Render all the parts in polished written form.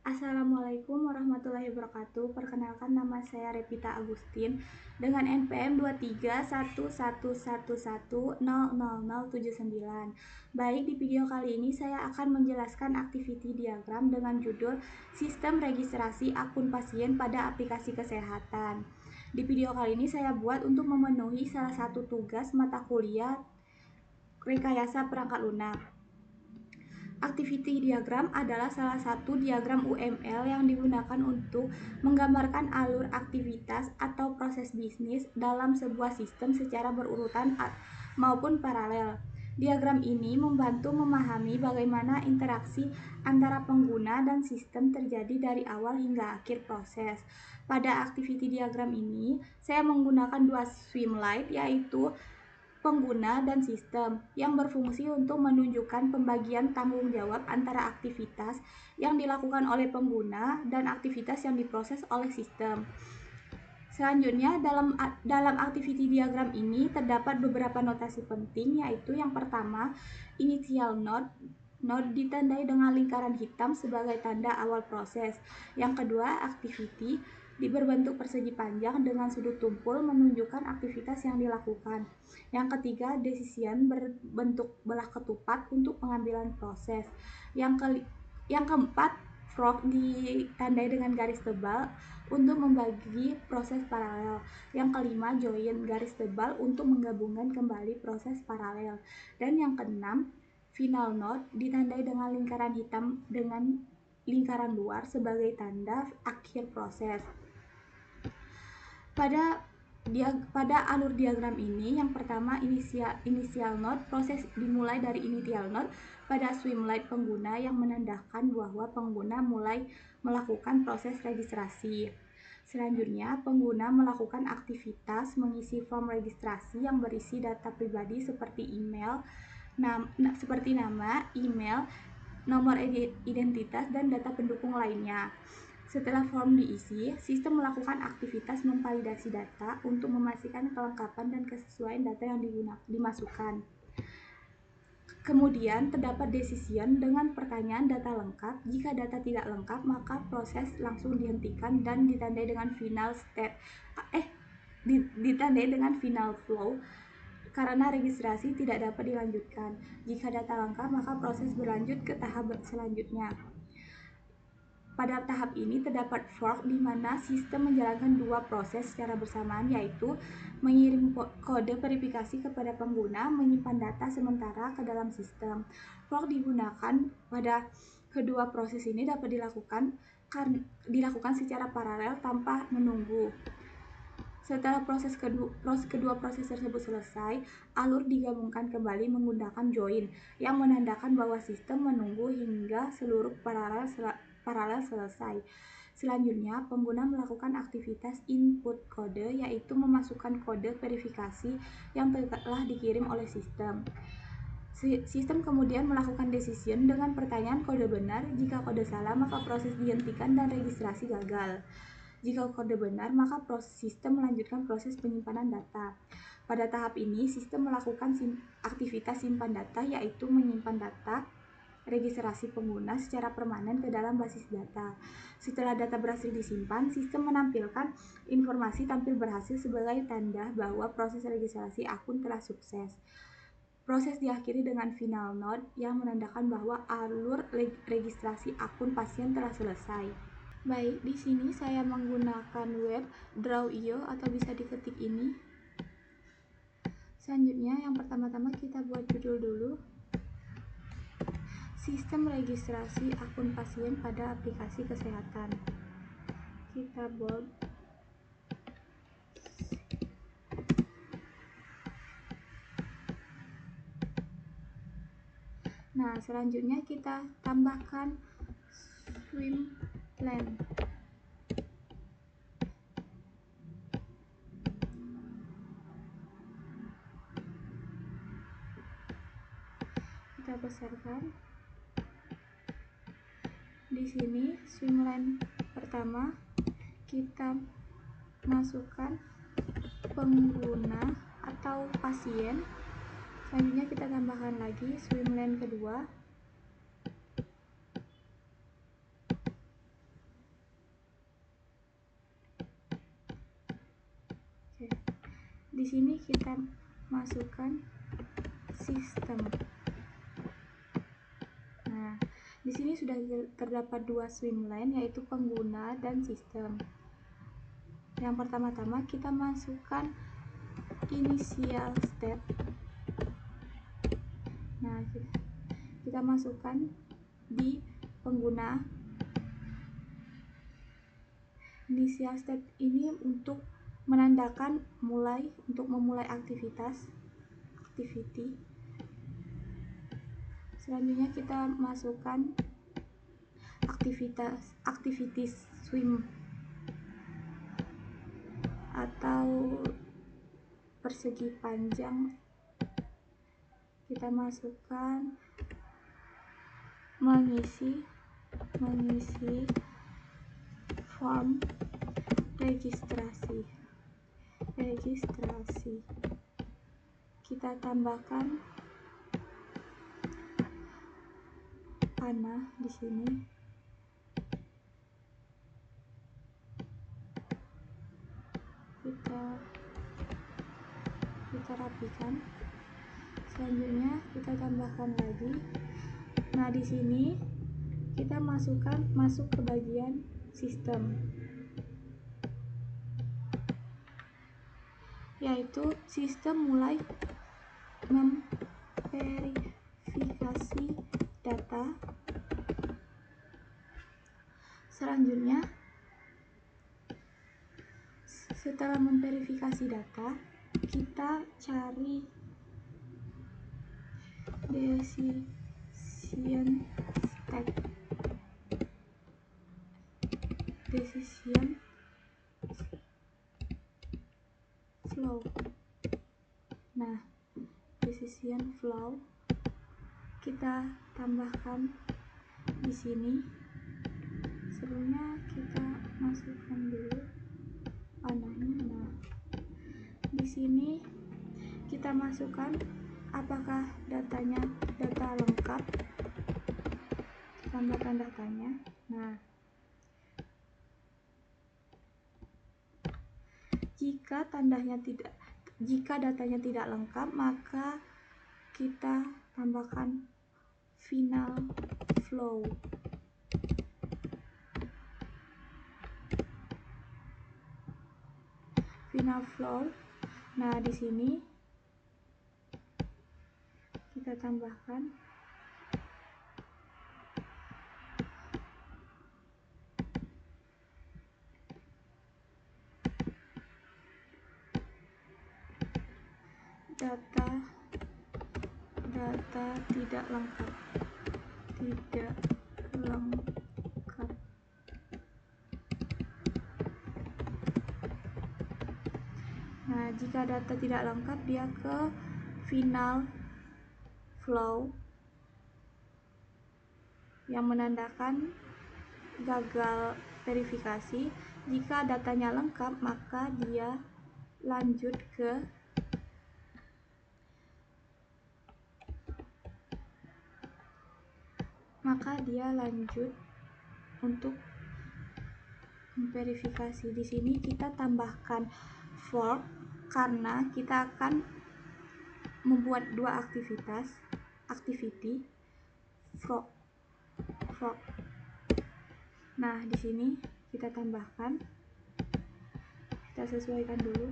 Assalamualaikum warahmatullahi wabarakatuh. Perkenalkan, nama saya Revita Agustin dengan NPM 231111000079. Baik, di video kali ini saya akan menjelaskan activity diagram dengan judul Sistem Registrasi Akun Pasien pada Aplikasi Kesehatan. Di video kali ini saya buat untuk memenuhi salah satu tugas mata kuliah Rekayasa Perangkat Lunak. Activity diagram adalah salah satu diagram UML yang digunakan untuk menggambarkan alur aktivitas atau proses bisnis dalam sebuah sistem secara berurutan maupun paralel. Diagram ini membantu memahami bagaimana interaksi antara pengguna dan sistem terjadi dari awal hingga akhir proses. Pada activity diagram ini, saya menggunakan dua swimlite, yaitu pengguna dan sistem, yang berfungsi untuk menunjukkan pembagian tanggung jawab antara aktivitas yang dilakukan oleh pengguna dan aktivitas yang diproses oleh sistem. Selanjutnya, dalam activity diagram ini terdapat beberapa notasi penting, yaitu yang pertama, initial node. Node ditandai dengan lingkaran hitam sebagai tanda awal proses. Yang kedua, activity berbentuk persegi panjang dengan sudut tumpul menunjukkan aktivitas yang dilakukan. Yang ketiga, decision berbentuk belah ketupat untuk pengambilan proses. Yang keempat, frog ditandai dengan garis tebal untuk membagi proses paralel. Yang kelima, join garis tebal untuk menggabungkan kembali proses paralel. Dan yang keenam, final node ditandai dengan lingkaran hitam dengan lingkaran luar sebagai tanda akhir proses. Pada alur diagram ini, yang pertama initial node, proses dimulai dari initial node pada swimlite pengguna yang menandakan bahwa pengguna mulai melakukan proses registrasi. Selanjutnya, pengguna melakukan aktivitas mengisi form registrasi yang berisi data pribadi seperti seperti nama, email, nomor identitas, dan data pendukung lainnya. Setelah form diisi, sistem melakukan aktivitas memvalidasi data untuk memastikan kelengkapan dan kesesuaian data yang dimasukkan. Kemudian terdapat decision dengan pertanyaan data lengkap. Jika data tidak lengkap, maka proses langsung dihentikan dan ditandai dengan final flow karena registrasi tidak dapat dilanjutkan. Jika data lengkap, maka proses berlanjut ke tahap selanjutnya. Pada tahap ini terdapat fork, di mana sistem menjalankan dua proses secara bersamaan, yaitu mengirim kode verifikasi kepada pengguna, menyimpan data sementara ke dalam sistem. Fork digunakan pada kedua proses ini dapat dilakukan secara paralel tanpa menunggu. Setelah kedua proses tersebut selesai, alur digabungkan kembali menggunakan join yang menandakan bahwa sistem menunggu hingga seluruh paralel selesai. Selanjutnya, pengguna melakukan aktivitas input kode, yaitu memasukkan kode verifikasi yang telah dikirim oleh sistem. Sistem kemudian melakukan decision dengan pertanyaan kode benar. Jika kode salah, maka proses dihentikan dan registrasi gagal. Jika kode benar, maka sistem melanjutkan proses penyimpanan data. Pada tahap ini, sistem melakukan aktivitas simpan data, yaitu menyimpan data registrasi pengguna secara permanen ke dalam basis data. Setelah data berhasil disimpan, sistem menampilkan informasi tampil berhasil sebagai tanda bahwa proses registrasi akun telah sukses. Proses diakhiri dengan final node yang menandakan bahwa alur registrasi akun pasien telah selesai. Baik, di sini saya menggunakan web Draw.io atau bisa diketik ini. Selanjutnya, yang pertama-tama kita buat judul dulu. Sistem registrasi akun pasien pada aplikasi kesehatan. Kita bold. Nah, selanjutnya kita tambahkan swimlane. Kita besarkan. Di sini swimlane pertama kita masukkan pengguna atau pasien. Selanjutnya kita tambahkan lagi swimlane kedua. Di sini kita masukkan sistem. Nah, di sini sudah terdapat dua swim lane, yaitu pengguna dan sistem. Yang pertama-tama kita masukkan initial step. Nah, kita masukkan di pengguna. Initial step ini untuk menandakan memulai activity. Selanjutnya kita masukkan activities swim atau persegi panjang. Kita masukkan mengisi form registrasi. Kita tambahkan panah di sini. Kita rapikan. Selanjutnya kita tambahkan lagi. Nah, di sini kita masuk ke bagian sistem, yaitu sistem mulai memverifikasi data. Selanjutnya, setelah memverifikasi data, kita cari decision flow. Nah, decision flow kita tambahkan di sini. Sebelumnya kita masukkan dulu panahnya. Nah, di sini kita masukkan apakah data lengkap. Tambahkan datanya. Nah, jika datanya tidak lengkap, maka kita tambahkan final flow. Nah, di sini kita tambahkan data tidak lengkap. Nah, jika data tidak lengkap, dia ke final flow yang menandakan gagal verifikasi. Jika datanya lengkap, maka dia lanjut untuk memverifikasi. Di sini kita tambahkan fork karena kita akan membuat dua activity fork. Nah, di sini kita tambahkan, kita sesuaikan dulu.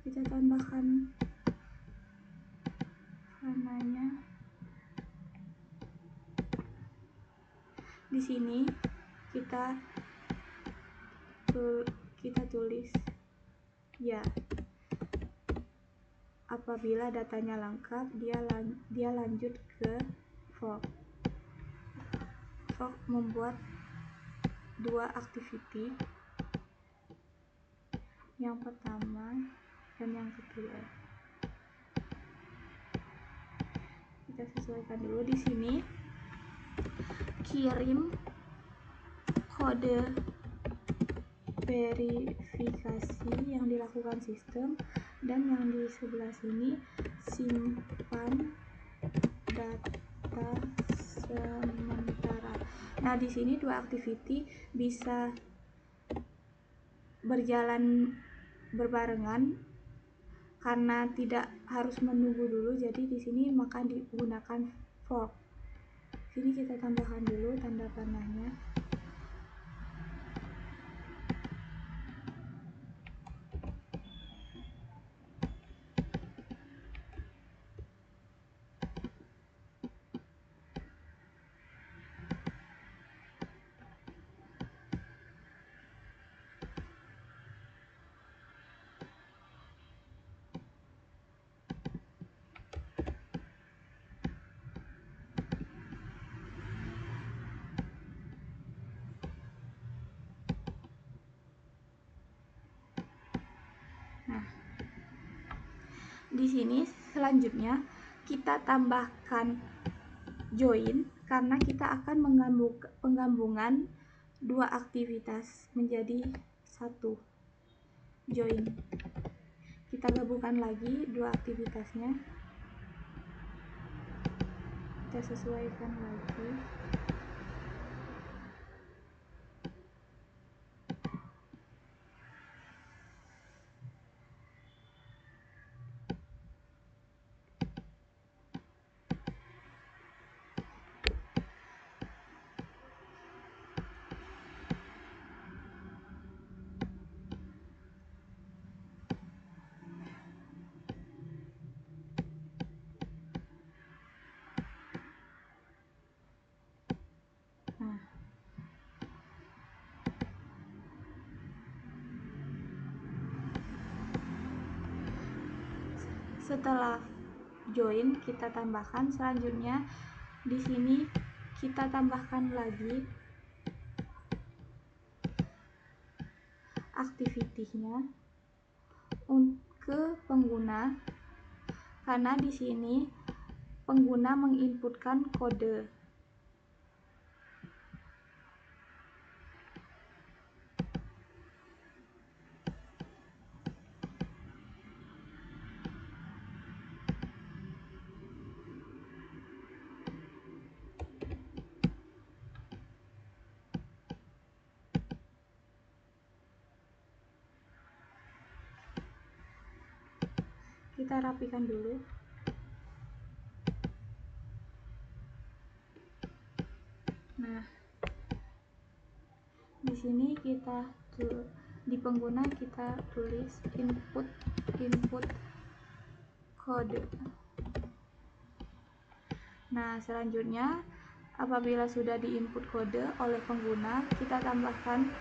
Kita tambahkan warnanya. Di sini kita tulis ya. Apabila datanya lengkap, dia lanjut ke fork. Fork membuat dua activity, yang pertama dan yang kedua. Kita sesuaikan dulu. Di sini kirim kode verifikasi yang dilakukan sistem dan yang di sebelah sini simpan data sementara. Nah, di sini dua activity bisa berjalan berbarengan karena tidak harus menunggu dulu, jadi di sini maka digunakan fork. Sini kita tambahkan dulu tanda panahnya. Nah, di sini selanjutnya kita tambahkan join karena kita akan penggabungan dua aktivitas menjadi satu. Join. Kita gabungkan lagi dua aktivitasnya. Kita sesuaikan lagi. Nah, setelah join kita tambahkan, selanjutnya di sini kita tambahkan lagi aktivitinya ke pengguna karena di sini pengguna menginputkan kode. Kita rapikan dulu. Nah, di sini kita di pengguna kita tulis input kode. Nah, selanjutnya apabila sudah diinput kode oleh pengguna, kita tambahkan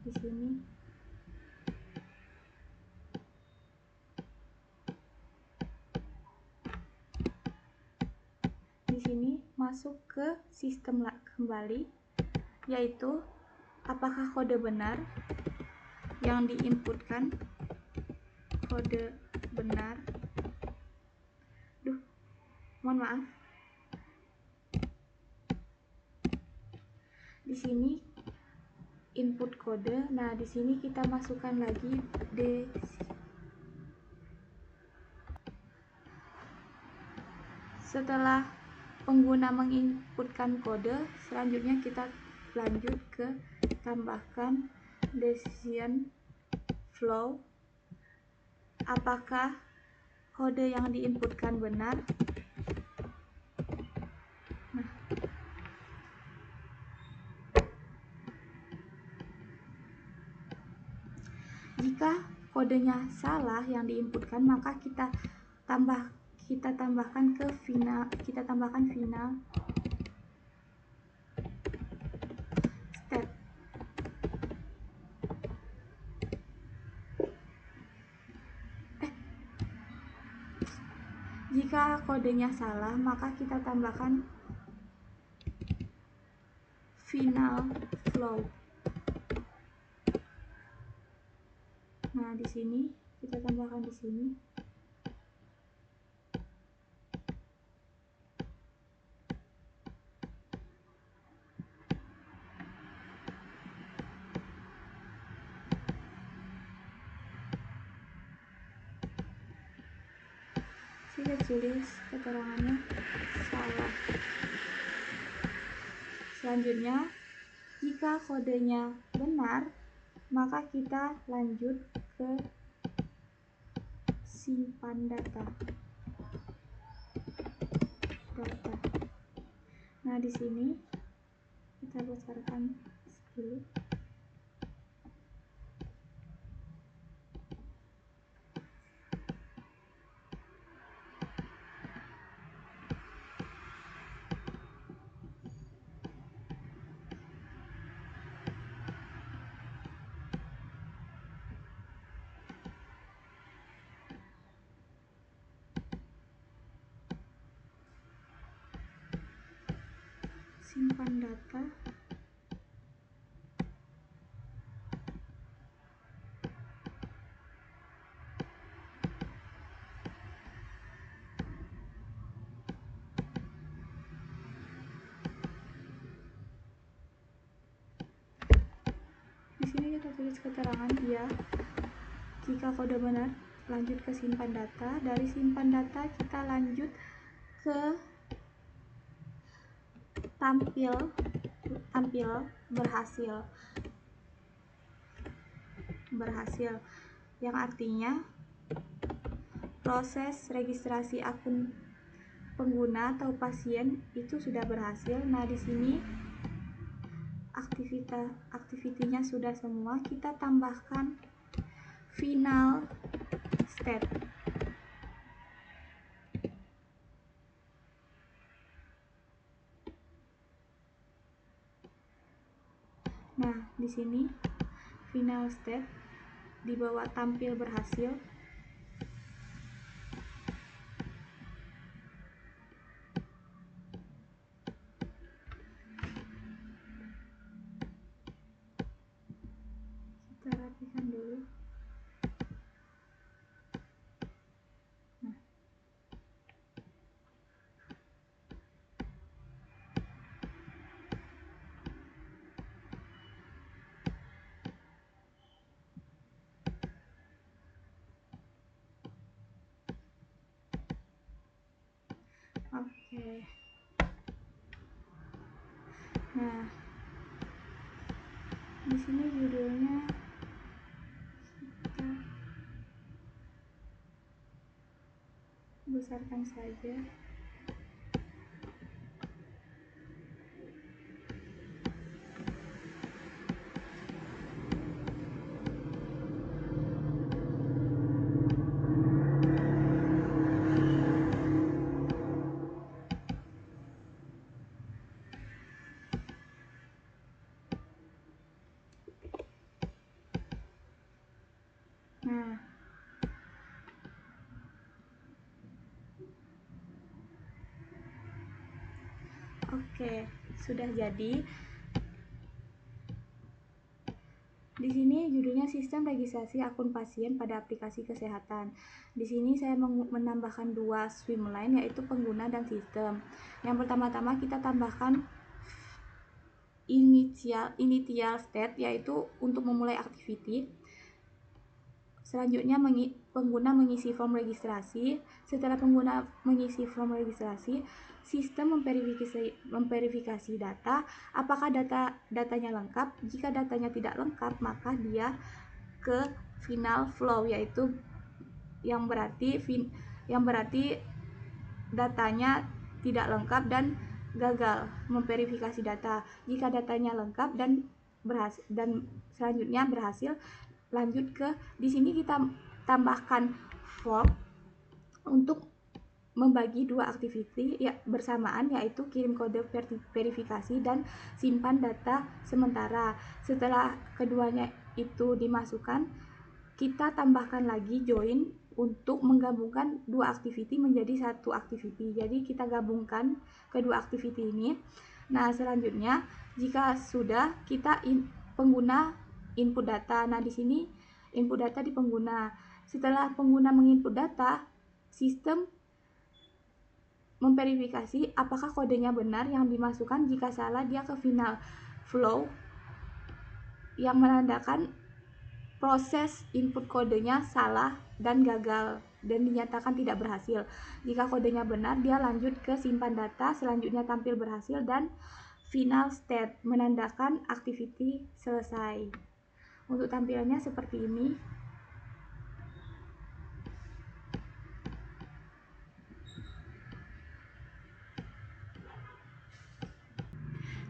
di sini. Di sini masuk ke sistem kembali, yaitu apakah kode benar yang diinputkan, kode benar. Mohon maaf. Di sini input kode. Nah, di sini kita masukkan lagi setelah pengguna menginputkan kode, selanjutnya kita lanjut ke tambahkan decision flow. Apakah kode yang diinputkan benar? Nah, jika kodenya salah yang diinputkan, maka kita tambahkan final step. Jika kodenya salah, maka kita tambahkan final flow. Nah, di sini kita tambahkan di sini. tulis keterangannya salah. Selanjutnya, jika kodenya benar, maka kita lanjut ke simpan data. Nah, di sini kita besarkan dulu. Simpan data. Di sini kita tulis keterangan ya. Jika kode benar, lanjut ke simpan data. Dari simpan data kita lanjut ke tampil berhasil, yang artinya proses registrasi akun pengguna atau pasien itu sudah berhasil. Nah, di sini aktivitinya sudah semua, kita tambahkan final state. Nah, di sini final state di bawah tampil berhasil. Kita rapikan dulu. Nah, oke. Nah, di sini judulnya kita besarkan saja. Nah, oke, sudah jadi. Di sini judulnya sistem registrasi akun pasien pada aplikasi kesehatan. Di sini saya menambahkan dua swimline, yaitu pengguna dan sistem. Yang pertama-tama kita tambahkan initial state, yaitu untuk memulai activity. Selanjutnya pengguna mengisi form registrasi. Setelah pengguna mengisi form registrasi, sistem memverifikasi data, apakah datanya lengkap. Jika datanya tidak lengkap, maka dia ke final flow, yaitu yang berarti datanya tidak lengkap dan gagal memverifikasi data. Jika datanya lengkap dan selanjutnya berhasil, lanjut ke, di sini kita tambahkan form untuk membagi dua activity ya bersamaan, yaitu kirim kode verifikasi dan simpan data sementara. Setelah keduanya itu dimasukkan, kita tambahkan lagi join untuk menggabungkan dua activity menjadi satu activity. Jadi kita gabungkan kedua activity ini. Nah, selanjutnya jika sudah, kita pengguna input data. Nah, di sini input data di pengguna. Setelah pengguna menginput data, sistem memverifikasi apakah kodenya benar yang dimasukkan. Jika salah, dia ke final flow yang menandakan proses input kodenya salah dan gagal. dan dinyatakan tidak berhasil. Jika kodenya benar, dia lanjut ke simpan data, selanjutnya tampil berhasil, dan final state menandakan activity selesai. Untuk tampilannya seperti ini.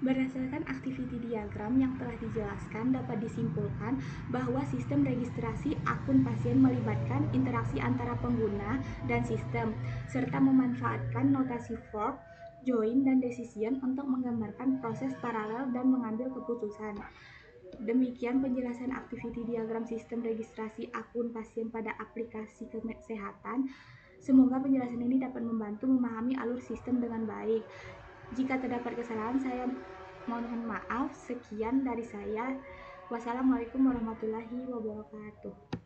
Berdasarkan activity diagram yang telah dijelaskan, dapat disimpulkan bahwa sistem registrasi akun pasien melibatkan interaksi antara pengguna dan sistem, serta memanfaatkan notasi fork, join, dan decision untuk menggambarkan proses paralel dan mengambil keputusan. Demikian penjelasan activity diagram sistem registrasi akun pasien pada aplikasi kesehatan. Semoga penjelasan ini dapat membantu memahami alur sistem dengan baik. Jika terdapat kesalahan, saya mohon maaf. Sekian dari saya. Wassalamualaikum warahmatullahi wabarakatuh.